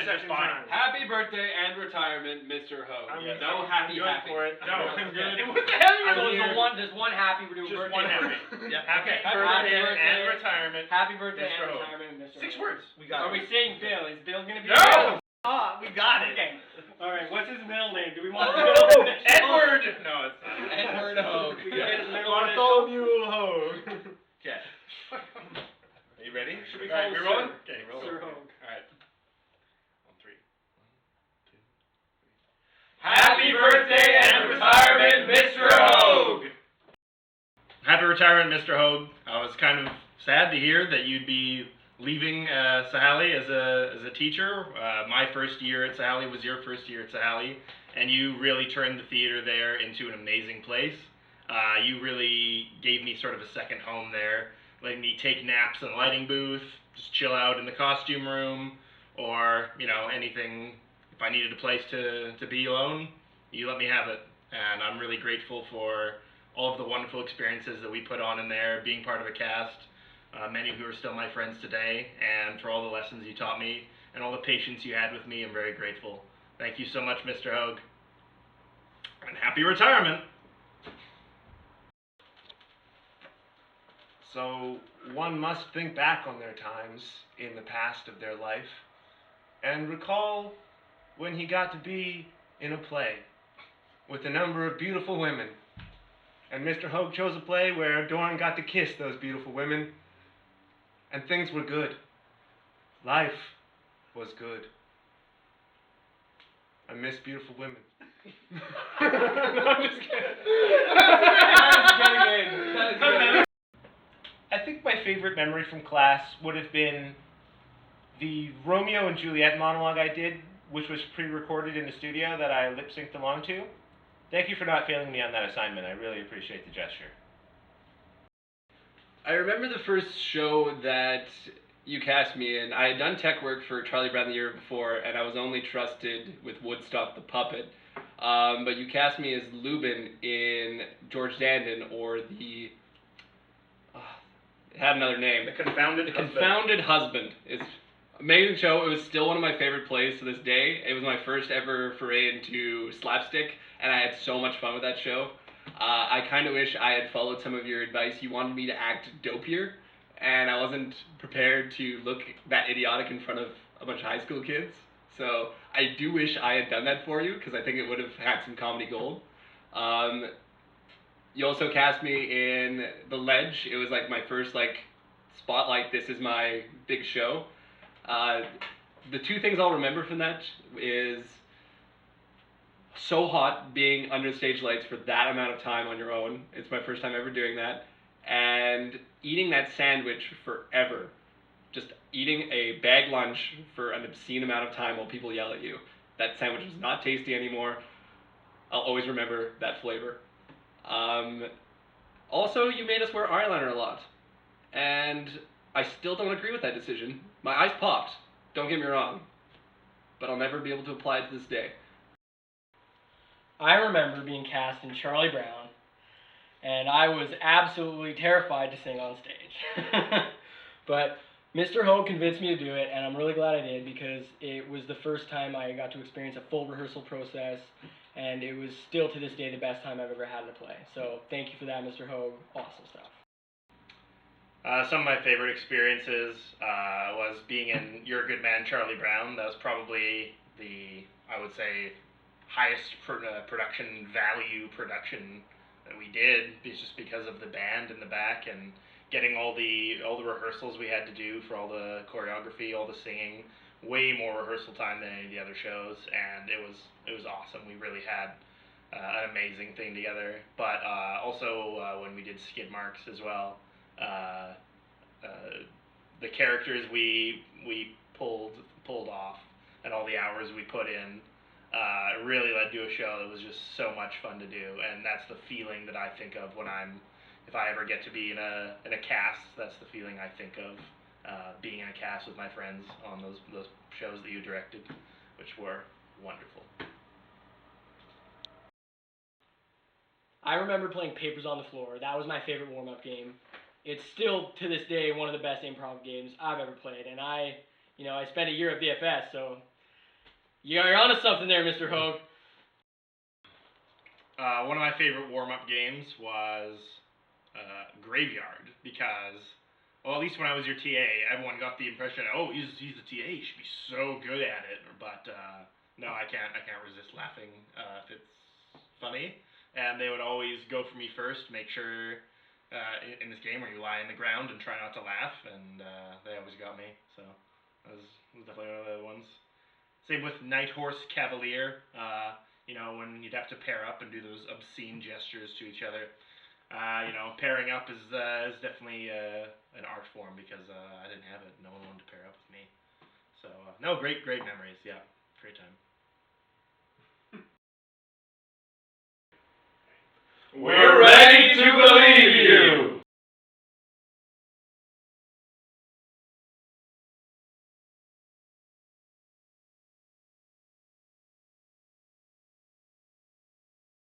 that's fine. Happy birthday and retirement, Mr. Haug. No happy. For it. No, I'm good. What the hell So there's one happy, we're doing Just birthday. one happy. Yeah. Happy Okay. birthday and retirement. Happy birthday Mr. and Haug. retirement, Mr. 6 Haug. words. We got Are we saying Bill? Is Bill gonna be? No! We got it. Okay. All right. What's his middle name? Do we want the Oh, middle name? Edward! No, it's not. Edward Haug. We can get his middle Bartholomew Haug. Okay. Are you ready? Should we All right, call him we Sir? rolling? Okay, roll. Sir Haug. Alright. On 3. 1, 2. Happy birthday and retirement, Mr. Haug. Happy retirement, Mr. Haug. I was kind of sad to hear that you'd be leaving Sahali as a teacher. My first year at Sahali was your first year at Sahali, and you really turned the theater there into an amazing place. You really gave me sort of a second home there, letting me take naps in the lighting booth, just chill out in the costume room, or, you know, anything. If I needed a place to be alone, you let me have it. And I'm really grateful for all of the wonderful experiences that we put on in there, being part of a cast, many who are still my friends today, and for all the lessons you taught me, and all the patience you had with me. I'm very grateful. Thank you so much, Mr. Haug. And happy retirement! So one must think back on their times in the past of their life and recall when he got to be in a play with a number of beautiful women. And Mr. Haug chose a play where Dorn got to kiss those beautiful women, and things were good. Life was good. I miss beautiful women. No, I'm just kidding. I think my favorite memory from class would have been the Romeo and Juliet monologue I did, which was pre-recorded in the studio that I lip-synced along to. Thank you for not failing me on that assignment. I really appreciate the gesture. I remember the first show that you cast me in. I had done tech work for Charlie Brown the year before, and I was only trusted with Woodstock the Puppet. But you cast me as Lubin in George Dandin, or the... it had another name. The Confounded Husband. Confounded Husband. It's amazing show. It was still one of my favorite plays to this day. It was my first ever foray into slapstick, and I had so much fun with that show. I kind of wish I had followed some of your advice. You wanted me to act dopier, and I wasn't prepared to look that idiotic in front of a bunch of high school kids. So I do wish I had done that for you, because I think it would have had some comedy gold. You also cast me in The Ledge. It was like my first spotlight, this is my big show. The two things I'll remember from that is so hot being under stage lights for that amount of time on your own. It's my first time ever doing that. And eating that sandwich forever. Just eating a bag lunch for an obscene amount of time while people yell at you. That sandwich was not tasty anymore. I'll always remember that flavor. Also, you made us wear eyeliner a lot. And I still don't agree with that decision. My eyes popped, don't get me wrong. But I'll never be able to apply it to this day. I remember being cast in Charlie Brown, and I was absolutely terrified to sing on stage. But Mr. Haug convinced me to do it, and I'm really glad I did, because it was the first time I got to experience a full rehearsal process, and it was still to this day the best time I've ever had in a play. So thank you for that, Mr. Haug. Awesome stuff. Some of my favorite experiences was being in You're a Good Man, Charlie Brown. That was probably the, I would say, highest production value production that we did, just because of the band in the back and getting all the rehearsals we had to do for all the choreography, all the singing. Way more rehearsal time than any of the other shows, and it was awesome. We really had an amazing thing together. But also when we did skid marks as well, the characters we pulled off and all the hours we put in really led to a show that was just so much fun to do. And that's the feeling that I think of when if I ever get to be in a cast. That's the feeling I think of. Being in a cast with my friends on those shows that you directed, which were wonderful. I remember playing Papers on the Floor. That was my favorite warm-up game. It's still, to this day, one of the best improv games I've ever played. And I spent a year at VFS, so You're onto something there, Mr. Haug. One of my favorite warm-up games was Graveyard because, well, at least when I was your TA, everyone got the impression, oh, he's the TA, he should be so good at it. But no, I can't resist laughing if it's funny. And they would always go for me first, make sure in this game where you lie on the ground and try not to laugh, and they always got me. So that was definitely one of the ones. Same with Night Horse Cavalier. When you'd have to pair up and do those obscene gestures to each other. Pairing up is definitely an art form because I didn't have it. No one wanted to pair up with me. So, no, great memories. Yeah, great time. We're